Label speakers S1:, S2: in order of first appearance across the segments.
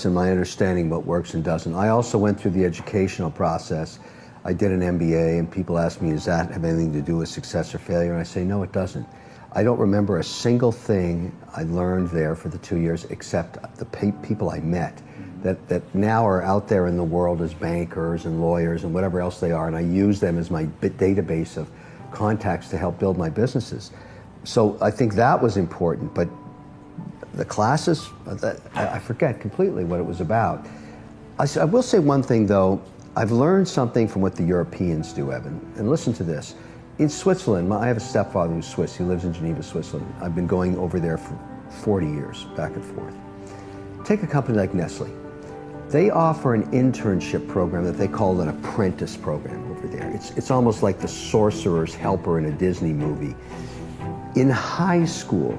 S1: and my understanding what works and doesn't. I also went through the educational process. I did an MBA, and people ask me, does that have anything to do with success or failure? And I say, no, it doesn't. I don't remember a single thing I learned there for the 2 years except the people I met that now are out there in the world as bankers and lawyers and whatever else they are, and I use them as my database of contacts to help build my businesses. So I think that was important, but the classes, I forget completely what it was about. I will say one thing though, I've learned something from what the Europeans do, Evan, and listen to this. In Switzerland, I have a stepfather who's Swiss, he lives in Geneva, Switzerland. I've been going over there for 40 years, back and forth. Take a company like Nestle. They offer an internship program that they call an apprentice program over there. It's almost like the sorcerer's helper in a Disney movie. In high school,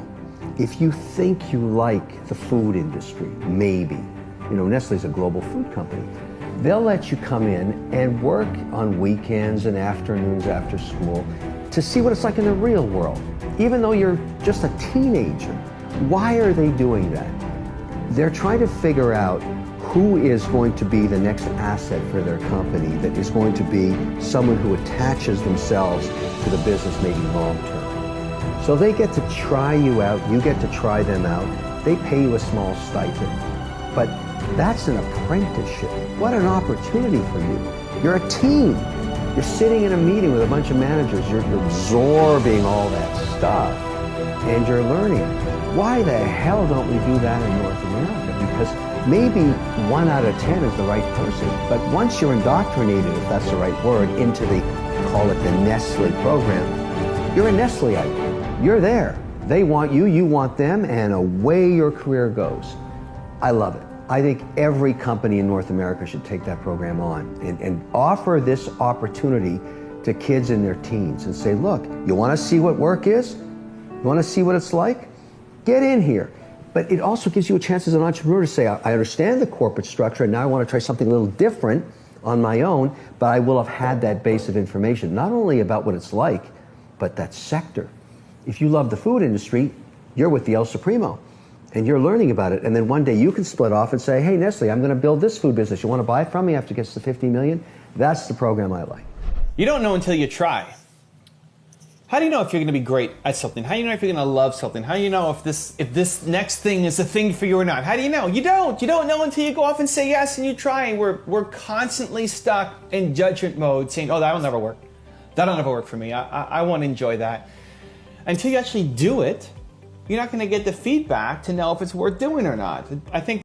S1: if you think you like the food industry, maybe, you know, Nestle's a global food company, they'll let you come in and work on weekends and afternoons after school to see what it's like in the real world. Even though you're just a teenager, why are they doing that? They're trying to figure out who is going to be the next asset for their company that is going to be someone who attaches themselves to the business maybe long term. So they get to try you out, you get to try them out, they pay you a small stipend. But that's an apprenticeship. What an opportunity for you. You're a team. You're sitting in a meeting with a bunch of managers, you're absorbing all that stuff, and you're learning. Why the hell don't we do that in North America? Because maybe 1 out of 10 is the right person, but once you're indoctrinated, if that's the right word, into the, call it the Nestle program, you're a Nestleite. You're there. They want you, you want them, and away your career goes. I love it. I think every company in North America should take that program on and offer this opportunity to kids in their teens and say, look, you want to see what work is? You want to see what it's like? Get in here. But it also gives you a chance as an entrepreneur to say, I understand the corporate structure and now I want to try something a little different on my own, but I will have had that base of information, not only about what it's like, but that sector. If you love the food industry, you're with the El Supremo and you're learning about it. And then one day you can split off and say, hey, Nestle, I'm going to build this food business. You want to buy it from me after it gets to 50 million? That's the program I like.
S2: You don't know until you try. How do you know if you're going to be great at something? How do you know if you're going to love something? How do you know if this next thing is a thing for you or not? How do you know? You don't. You don't know until you go off and say yes and you try. And we're constantly stuck in judgment mode saying, oh, that'll never work. That'll never work for me. I won't enjoy that. Until you actually do it, you're not going to get the feedback to know if it's worth doing or not. I think